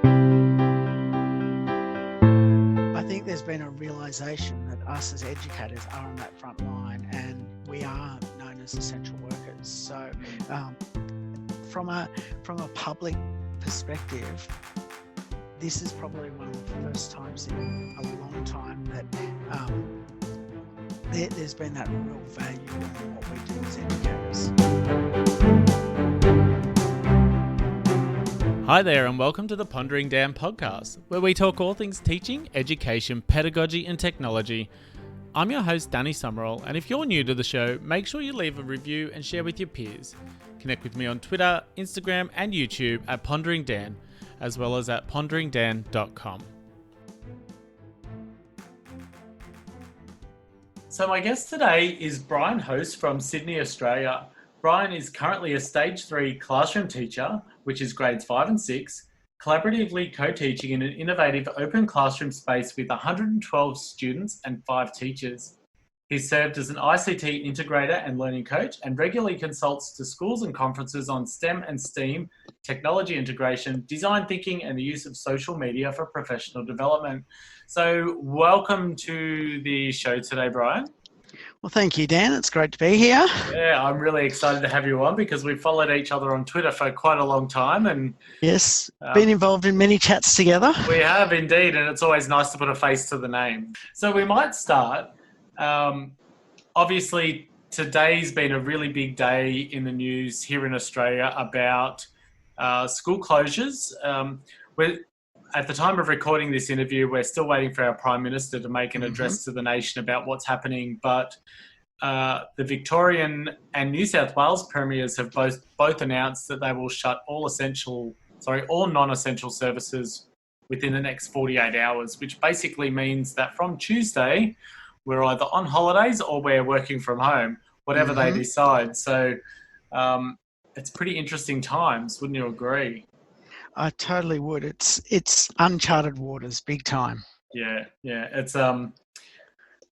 I think there's been a realisation that us as educators are on that front line and we are known as essential workers. So from a public perspective, this is probably one of the first times in a long time that there's been that real value in what we do as educators. Hi there and welcome to the Pondering Dan podcast, where we talk all things teaching, education, pedagogy and technology. I'm your host Danny Summerall, and if you're new to the show, make sure you leave a review and share with your peers. Connect with me on Twitter, Instagram and YouTube at Pondering Dan, as well as at ponderingdan.com. So my guest today is Brian Host from Sydney, Australia. Brian is currently a Stage 3 classroom teacher, which is grades 5 and 6, collaboratively co-teaching in an innovative open classroom space with 112 students and 5 teachers. He's served as an ICT integrator and learning coach and regularly consults to schools and conferences on STEM and STEAM, technology integration, design thinking, and the use of social media for professional development. So welcome to the show today, Brian. Well, thank you, Dan. It's great to be here. Yeah, I'm really excited to have you on because we've followed each other on Twitter for quite a long time. And yes, been involved in many chats together. We have indeed, and it's always nice to put a face to the name. So we might start. Obviously, today's been a really big day in the news here in Australia about school closures. At the time of recording this interview, we're still waiting for our Prime Minister to make an address to the nation about what's happening. But the Victorian and New South Wales premiers have both announced that they will shut all non-essential services within the next 48 hours, which basically means that from Tuesday, we're either on holidays or we're working from home, whatever they decide. So it's pretty interesting times, wouldn't you agree? I totally would. It's uncharted waters, big time. Yeah. It's I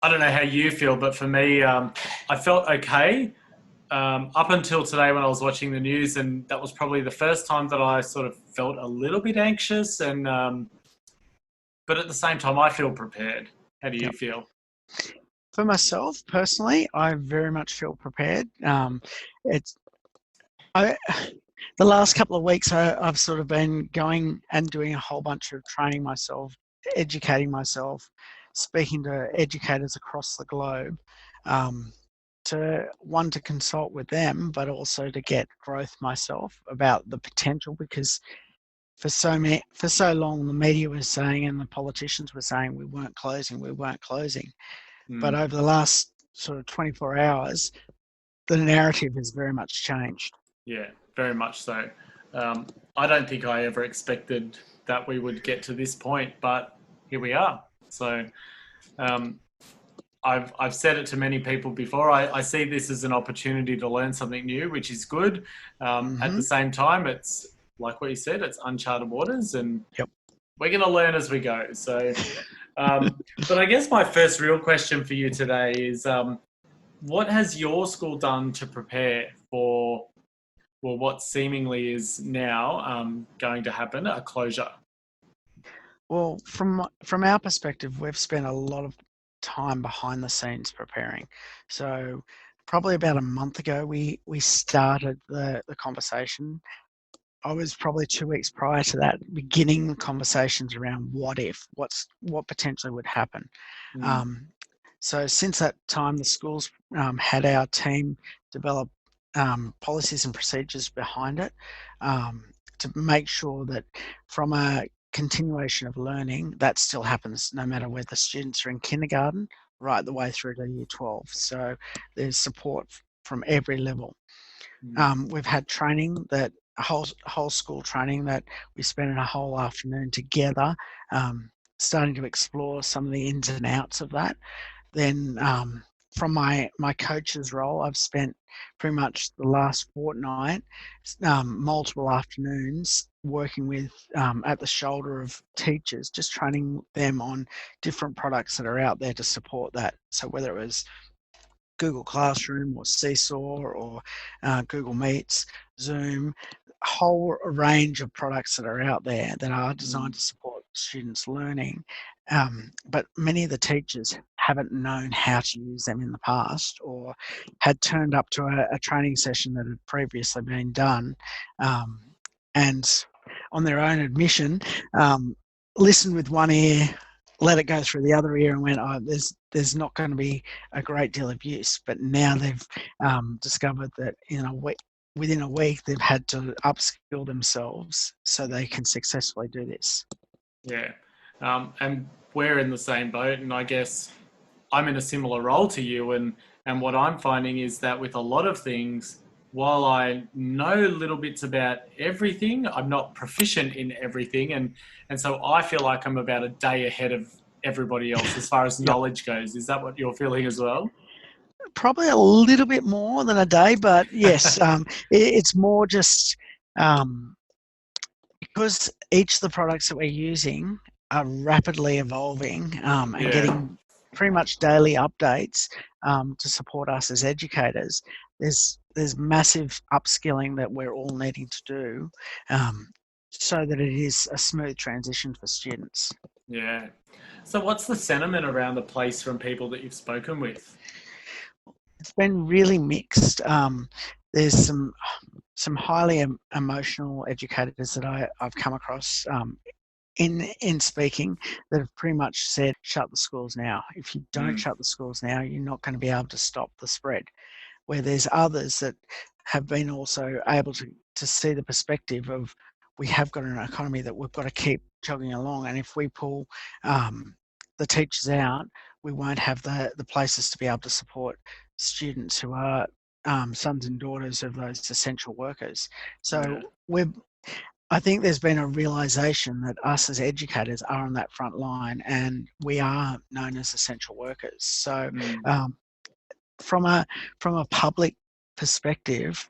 don't know how you feel, but for me, I felt okay up until today when I was watching the news, and that was probably the first time that I sort of felt a little bit anxious. And but at the same time, I feel prepared. How do you feel? For myself personally, I very much feel prepared. The last couple of weeks, I've sort of been going and doing a whole bunch of training myself, educating myself, speaking to educators across the globe, to consult with them, but also to get growth myself about the potential, because for so long the media was saying and the politicians were saying we weren't closing. But over the last sort of 24 hours, the narrative has very much changed. Yeah, very much so. I don't think I ever expected that we would get to this point, but here we are. So I've said it to many people before. I see this as an opportunity to learn something new, which is good. At the same time, it's like what you said, it's uncharted waters, and we're going to learn as we go. So, but I guess my first real question for you today is, what has your school done to prepare for what seemingly is now going to happen, a closure? Well, from our perspective, we've spent a lot of time behind the scenes preparing. So probably about a month ago, we started the conversation. I was probably 2 weeks prior to that beginning the conversations around what potentially would happen. So since that time, the schools had our team develop policies and procedures behind it to make sure that from a continuation of learning, that still happens no matter whether students are in kindergarten right the way through to year 12. So there's support from every level. We've had training, that whole school training that we spent a whole afternoon together, starting to explore some of the ins and outs of that. Then from my coach's role, I've spent pretty much the last fortnight, multiple afternoons working with at the shoulder of teachers, just training them on different products that are out there to support that. So whether it was Google Classroom or Seesaw or Google Meets, Zoom, a whole range of products that are out there that are designed Mm. to support students' learning. But many of the teachers haven't known how to use them in the past, or had turned up to a training session that had previously been done, and on their own admission, listened with one ear, let it go through the other ear, and went, "Oh, there's not going to be a great deal of use." But now they've discovered that within a week, they've had to upskill themselves so they can successfully do this. Yeah. And we're in the same boat, and I guess I'm in a similar role to you. And what I'm finding is that with a lot of things, while I know little bits about everything, I'm not proficient in everything. And so I feel like I'm about a day ahead of everybody else as far as Yep. knowledge goes. Is that what you're feeling as well? Probably a little bit more than a day, but yes, it's more just because each of the products that we're using are rapidly evolving and Yeah. getting pretty much daily updates to support us as educators. There's massive upskilling that we're all needing to do so that it is a smooth transition for students. Yeah. So what's the sentiment around the place from people that you've spoken with? It's been really mixed. There's some highly emotional educators that I've come across in speaking that have pretty much said, shut the schools now. If you don't Mm. shut the schools now, you're not going to be able to stop the spread. Where there's others that have been also able to see the perspective of, we have got an economy that we've got to keep jogging along, and if we pull the teachers out, we won't have the places to be able to support students who are sons and daughters of those essential workers. Yeah. So I think there's been a realization that us as educators are on that front line, and we are known as essential workers. So Mm. from a public perspective,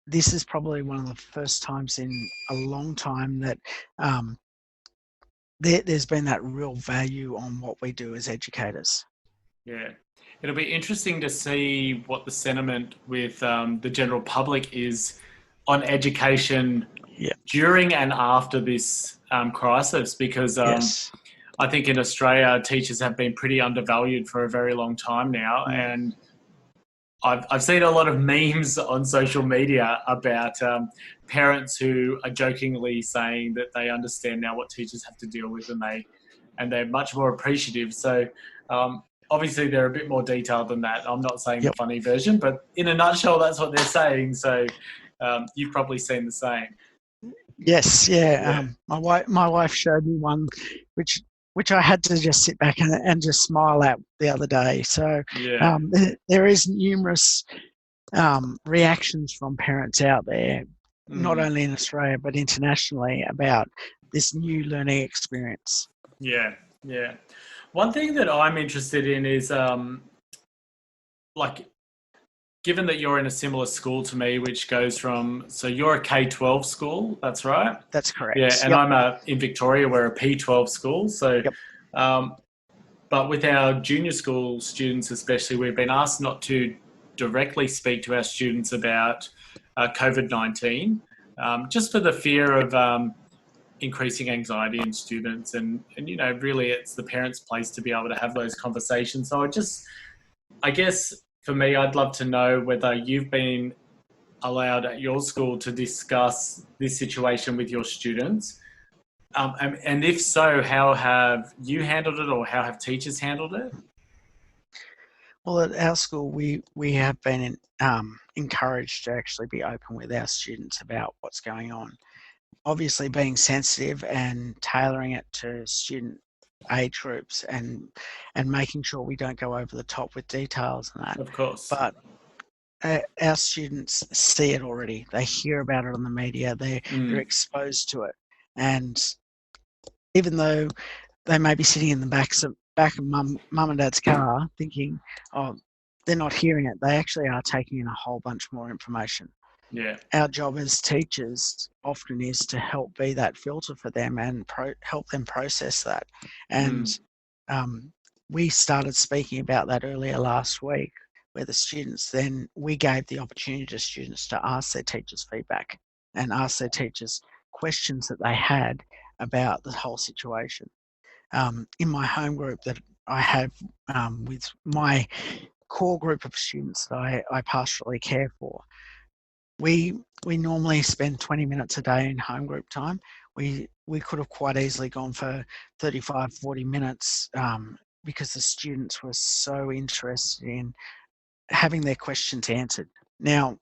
this is probably one of the first times in a long time that there's been that real value on what we do as educators. Yeah. It'll be interesting to see what the sentiment with the general public is on education Yeah. during and after this crisis, because Yes. I think in Australia, teachers have been pretty undervalued for a very long time now. Mm. And I've seen a lot of memes on social media about parents who are jokingly saying that they understand now what teachers have to deal with, and they're much more appreciative. So obviously they're a bit more detailed than that. I'm not saying the Yep. funny version, but in a nutshell, that's what they're saying. So you've probably seen the same. Yes. Yeah. Yeah, My wife showed me one, which I had to just sit back and just smile at the other day. So yeah, there is numerous reactions from parents out there, not mm, only in Australia but internationally, about this new learning experience. yeah, yeah. One thing that I'm interested in is like, given that you're in a similar school to me, which goes from, so you're a K-12 school, that's right? That's Yeah, correct. and Yep. in Victoria, we're a P-12 school. So, Yep. um, but with our junior school students especially, we've been asked not to directly speak to our students about COVID-19, just for the fear of increasing anxiety in students. And, really it's the parents' place to be able to have those conversations. So I guess for me, I'd love to know whether you've been allowed at your school to discuss this situation with your students. And if so, how have you handled it, or how have teachers handled it? Well, at our school, we have been encouraged to actually be open with our students about what's going on. Obviously, being sensitive and tailoring it to student age groups, and making sure we don't go over the top with details and that. Of course. But our students see it already. They hear about it on the media. They're Mm, exposed to it, and even though they may be sitting in the back of mum and dad's car thinking, oh, they're not hearing it, they actually are taking in a whole bunch more information. yeah. Our job as teachers often is to help be that filter for them and help them process that. And Mm, we started speaking about that earlier last week where the students then, we gave the opportunity to students to ask their teachers feedback and ask their teachers questions that they had about the whole situation. In my home group that I have with my core group of students that I pastorally care for, we normally spend 20 minutes a day in home group time. We could have quite easily gone for 35, 40 minutes because the students were so interested in having their questions answered. Now,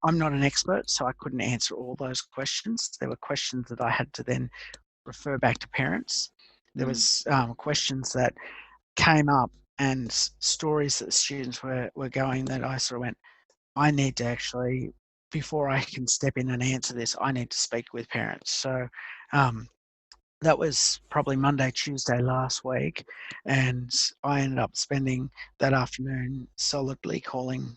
I'm not an expert, so I couldn't answer all those questions. There were questions that I had to then refer back to parents. There was questions that came up and stories that the students were going that I sort of went, I need to actually, before I can step in and answer this, I need to speak with parents. So that was probably Monday, Tuesday last week, and I ended up spending that afternoon solidly calling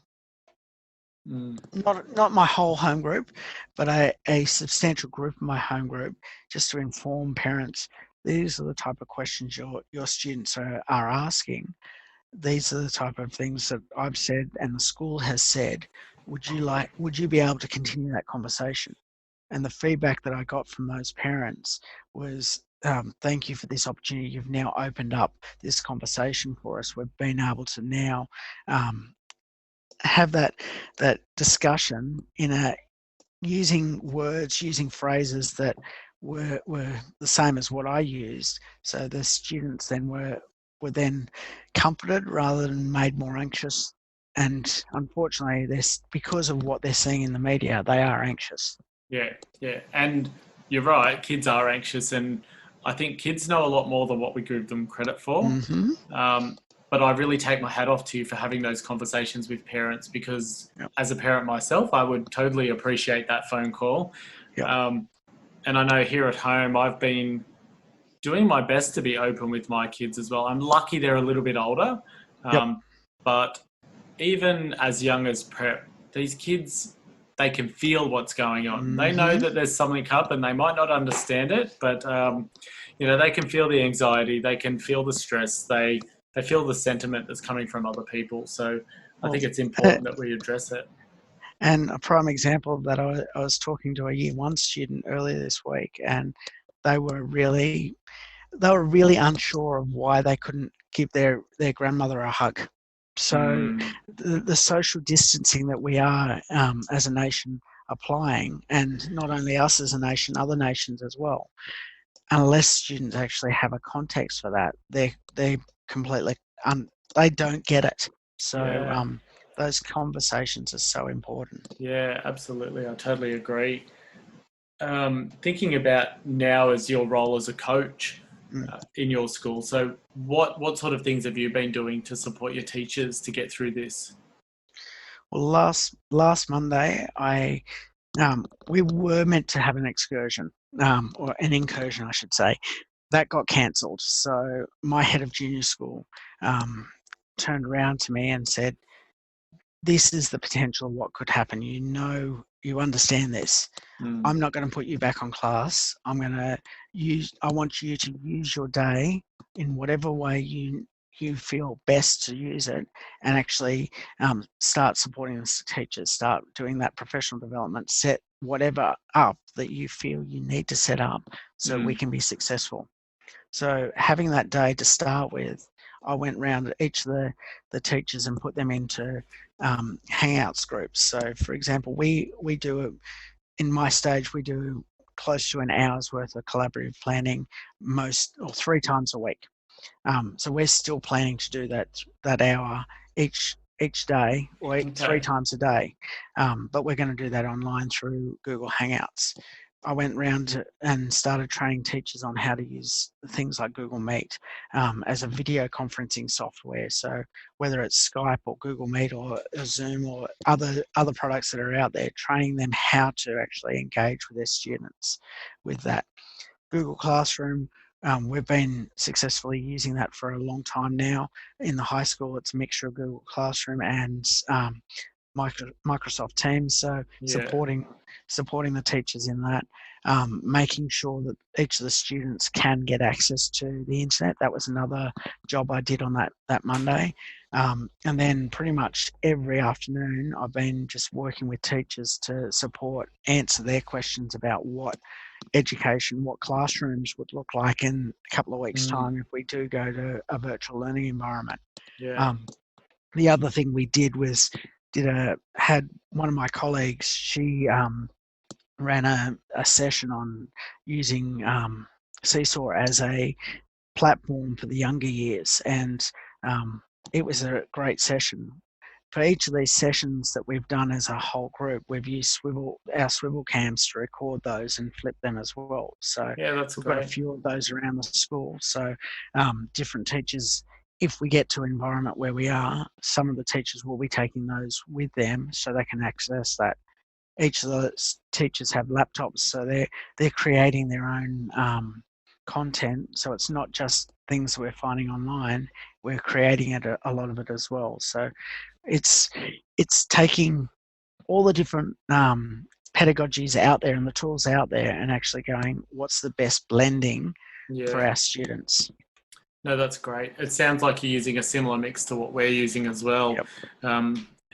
not my whole home group, but a substantial group of my home group, just to inform parents these are the type of questions your students are asking. These are the type of things that I've said and the school has said. Would you be able to continue that conversation? And the feedback that I got from those parents was, thank you for this opportunity. You've now opened up this conversation for us. We've been able to now have that discussion in a using words, using phrases that were the same as what I used. So the students then were then comforted rather than made more anxious. And unfortunately, because of what they're seeing in the media, they are anxious. Yeah, yeah. And you're right, kids are anxious, and I think kids know a lot more than what we give them credit for. Mm-hmm. But I really take my hat off to you for having those conversations with parents, because Yep. as a parent myself, I would totally appreciate that phone call. Yep. And I know here at home, I've been doing my best to be open with my kids as well. I'm lucky they're a little bit older, Yep. but even as young as prep, these kids, they can feel what's going on. Mm-hmm. They know that there's something up, and they might not understand it, but they can feel the anxiety, they can feel the stress, they feel the sentiment that's coming from other people. So I think it's important that we address it. And a prime example of that, I was talking to a year one student earlier this week, and they were really unsure of why they couldn't give their grandmother a hug. So the social distancing that we are as a nation applying, and not only us as a nation, other nations as well, unless students actually have a context for that, they completely they don't get it. So those conversations are so important. Yeah, absolutely. I totally agree. Thinking about now as your role as a coach in your school, so what sort of things have you been doing to support your teachers to get through this? Well, last Monday, we were meant to have an excursion, or an incursion, I should say. That got cancelled. So my head of junior school turned around to me and said, "This is the potential of what could happen. You understand this. I'm not going to put you back on class. I want you to use your day in whatever way you feel best to use it, and actually start supporting the teachers, start doing that professional development, set whatever up that you feel you need to set up so we can be successful." So having that day to start with, I went round each of the teachers and put them into Hangouts groups. So for example, we do in my stage, we do close to an hour's worth of collaborative planning 3 times a week. So we're still planning to do that hour each day, or 3 times a day. But we're going to do that online through Google Hangouts. I went round and started training teachers on how to use things like Google Meet as a video conferencing software. So whether it's Skype or Google Meet or Zoom or other products that are out there, training them how to actually engage with their students with that. Google Classroom, we've been successfully using that for a long time now. In the high school, it's a mixture of Google Classroom and Microsoft Teams, so Yeah. supporting the teachers in that, making sure that each of the students can get access to the internet. That was another job I did on that Monday. And then pretty much every afternoon, I've been just working with teachers to answer their questions about what classrooms would look like in a couple of weeks' time if we do go to a virtual learning environment. Yeah. The other thing we did was had one of my colleagues. She ran a session on using Seesaw as a platform for the younger years, and it was a great session. For each of these sessions that we've done as a whole group, we've used our swivel cams to record those and flip them as well. So Yeah, that's we've got a great. few of those around the school. So different teachers, if we get to an environment where we are, some of the teachers will be taking those with them so they can access that. Each of the teachers have laptops, so they're creating their own content. So it's not just things we're finding online; we're creating it a lot of it as well. So it's taking all the different pedagogies out there and the tools out there, and actually going, what's the best blending for Yeah. our students? No, that's great. It sounds like you're using a similar mix to what we're using as well. Yep.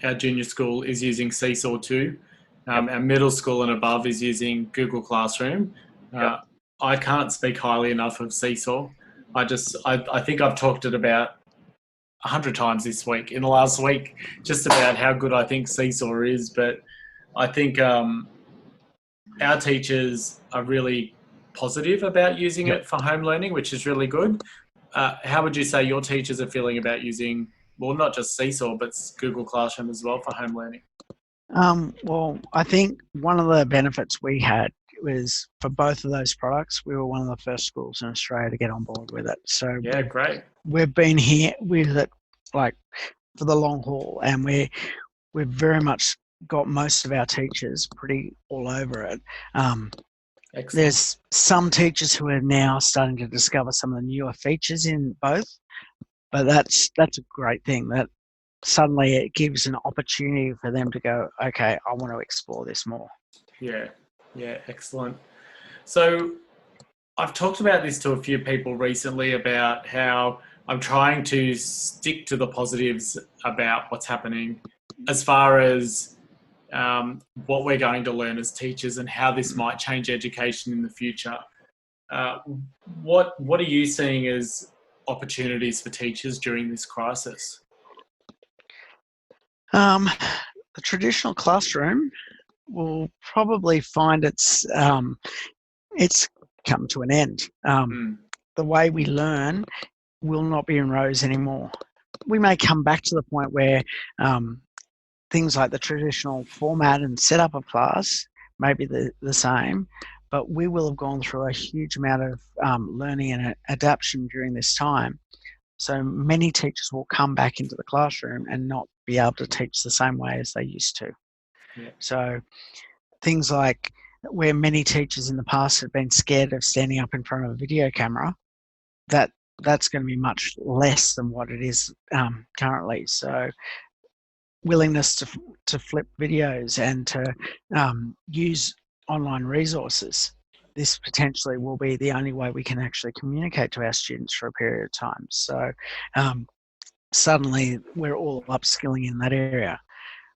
Our junior school is using Seesaw too. Yep. Our middle school and above is using Google Classroom. Yep. I can't speak highly enough of Seesaw. I think I've talked it about 100 times this week, in the last week, just about how good I think Seesaw is. But I think our teachers are really positive about using Yep. it for home learning, which is really good. How would you say your teachers are feeling about using, well, not just Seesaw, but Google Classroom as well for home learning? Well, I think one of the benefits we had was for both of those products, we were one of the first schools in Australia to get on board with it. So Yeah, great. we've been here with it like for the long haul, and we've very much got most of our teachers pretty all over it. Excellent. There's some teachers who are now starting to discover some of the newer features in both, but that's a great thing. That suddenly it gives an opportunity for them to go, okay, I want to explore this more. Yeah, excellent. So I've talked about this to a few people recently about how I'm trying to stick to the positives about what's happening as far as what we're going to learn as teachers and how this might change education in the future. What are you seeing as opportunities for teachers during this crisis? The traditional classroom will probably find it's come to an end. The way we learn will not be in rows anymore. We may come back to the point where things like the traditional format and setup of class may be the same, but we will have gone through a huge amount of learning and adaptation during this time. So many teachers will come back into the classroom and not be able to teach the same way as they used to. Yeah. So things like where many teachers in the past have been scared of standing up in front of a video camera, that's going to be much less than what it is currently. So willingness to flip videos and to use online resources. This potentially will be the only way we can actually communicate to our students for a period of time. So suddenly we're all upskilling in that area.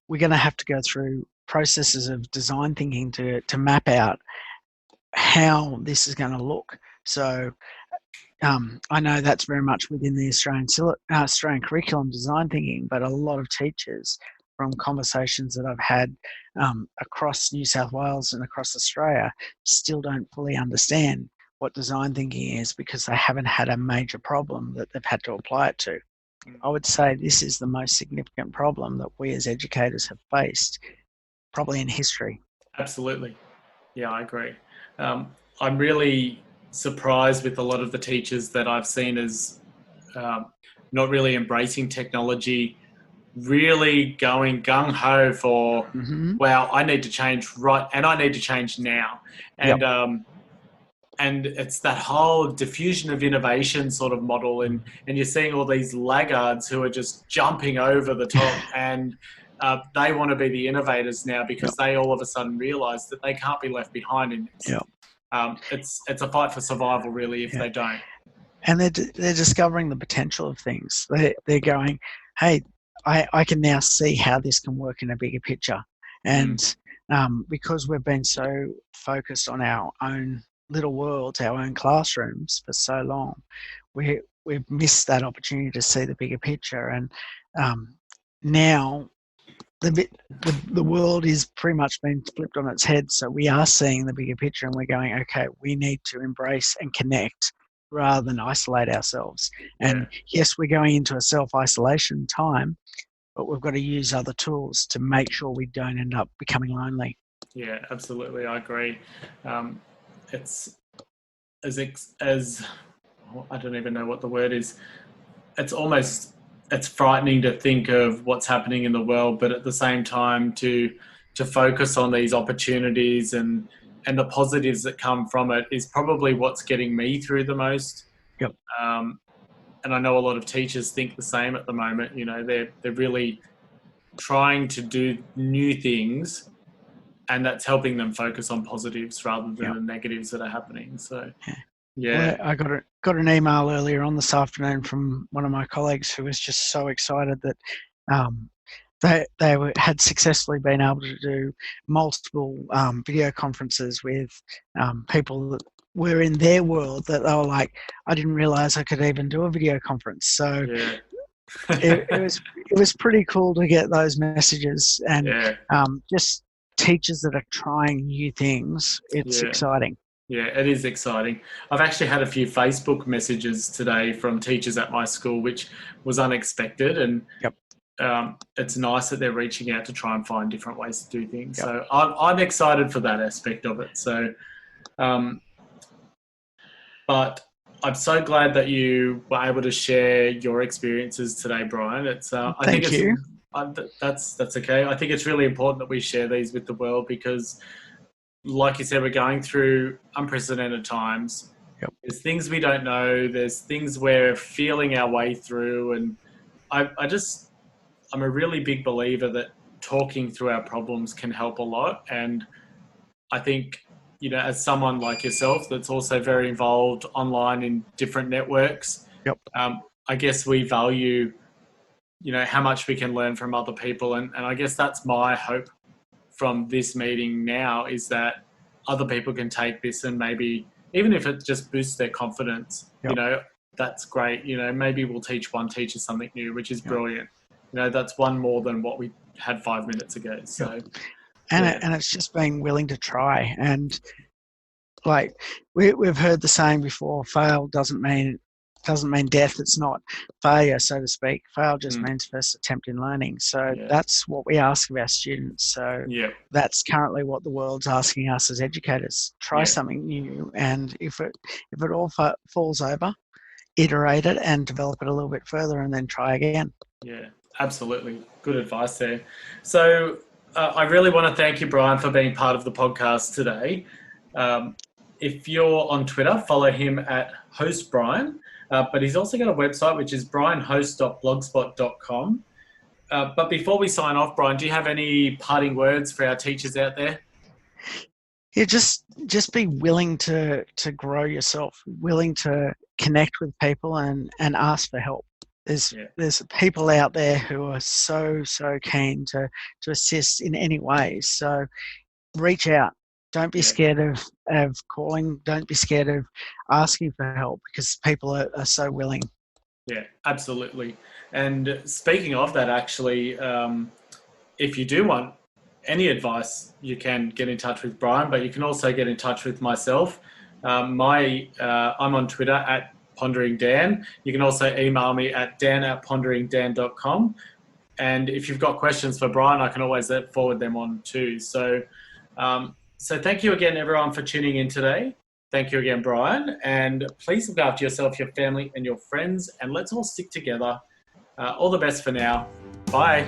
We're going to have to go through processes of design thinking to map out how this is going to look. So I know that's very much within the Australian curriculum design thinking, but a lot of teachers from conversations that I've had across New South Wales and across Australia still don't fully understand what design thinking is because they haven't had a major problem that they've had to apply it to. I would say this is the most significant problem that we as educators have faced probably in history. Absolutely. Yeah, I agree. I'm really surprised with a lot of the teachers that I've seen as not really embracing technology, really going gung-ho for, wow, I need to change right, and I need to change now. And and it's that whole diffusion of innovation sort of model, and you're seeing all these laggards who are just jumping over the top and they want to be the innovators now because they all of a sudden realise that they can't be left behind in this. It's a fight for survival, really, if they don't. And they're discovering the potential of things. They're going, hey, I can now see how this can work in a bigger picture. And because we've been so focused on our own little worlds, our own classrooms for so long, we've missed that opportunity to see the bigger picture. And now the world is pretty much been flipped on its head. So we are seeing the bigger picture and we're going, okay, we need to embrace and connect rather than isolate ourselves. And yes, we're going into a self-isolation time, but we've got to use other tools to make sure we don't end up becoming lonely. Yeah, absolutely. I agree. It's as I don't even know what the word is. It's frightening to think of what's happening in the world, but at the same time to focus on these opportunities and the positives that come from it is probably what's getting me through the most. And I know a lot of teachers think the same at the moment. You know, they're really trying to do new things, and that's helping them focus on positives rather than the negatives that are happening. So, Well, I got an email earlier on this afternoon from one of my colleagues who was just so excited that they had successfully been able to do multiple video conferences with people that were in their world, that they were like, I didn't realize I could even do a video conference. So it was pretty cool to get those messages, and just teachers that are trying new things. It's exciting. Yeah, it is exciting. I've actually had a few Facebook messages today from teachers at my school, which was unexpected. And it's nice that they're reaching out to try and find different ways to do things. So I'm excited for that aspect of it. So, but I'm so glad that you were able to share your experiences today, Brian. It's Thank you. That's okay. I think it's really important that we share these with the world because, like you said, we're going through unprecedented times. There's things we don't know. There's things we're feeling our way through. And I'm a really big believer that talking through our problems can help a lot. And I think, you know, as someone like yourself that's also very involved online in different networks, I guess we value, you know, how much we can learn from other people. And I guess that's my hope from this meeting now, is that other people can take this and maybe, even if it just boosts their confidence, you know, that's great. You know, maybe we'll teach one teacher something new, which is brilliant. You know, that's one more than what we had 5 minutes ago. So, and it's just being willing to try. And like we've heard the saying before, fail doesn't mean death. It's not failure, so to speak. Fail just means first attempt in learning. So that's what we ask of our students. So that's currently what the world's asking us as educators. Try something new, and if it all falls over, iterate it and develop it a little bit further, and then try again. Yeah, absolutely. Good advice there. So I really want to thank you, Brian, for being part of the podcast today. If you're on Twitter, follow him at hostbrian. But he's also got a website, which is brianhost.blogspot.com. But before we sign off, Brian, do you have any parting words for our teachers out there? Yeah, just be willing to grow yourself, willing to connect with people and ask for help. There's people out there who are so keen to assist in any way. So reach out. Don't be scared of calling. Don't be scared of asking for help, because people are so willing. Yeah, absolutely. And speaking of that, actually, if you do want any advice, you can get in touch with Brian, but you can also get in touch with myself. I'm on Twitter at PonderingDan. You can also email me at dan@ponderingdan.com. And if you've got questions for Brian, I can always forward them on too. So thank you again, everyone, for tuning in today. Thank you again, Brian. And please look after yourself, your family, and your friends. And let's all stick together. All the best for now. Bye.